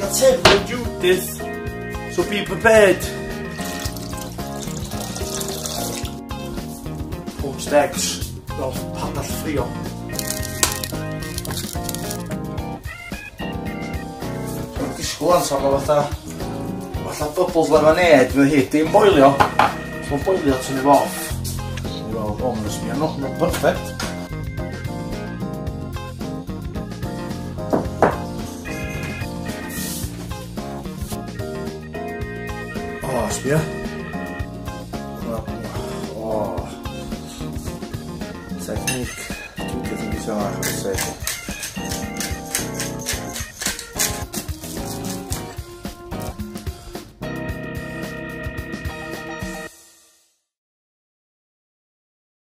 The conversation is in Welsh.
Atebwyd Judith. So be prepared. Poached eggs. Fel panell ffrio. Mae'n disgwyl ansam o fatha bubbles lemonade fydd hi. Dim boilio. So mae'n boilio tynnu fo off. Wel, o'n ysmio nhw. Mae'n perfect. O, sbio. O. Technique. Dwi'n gweithio yn gweithio yma.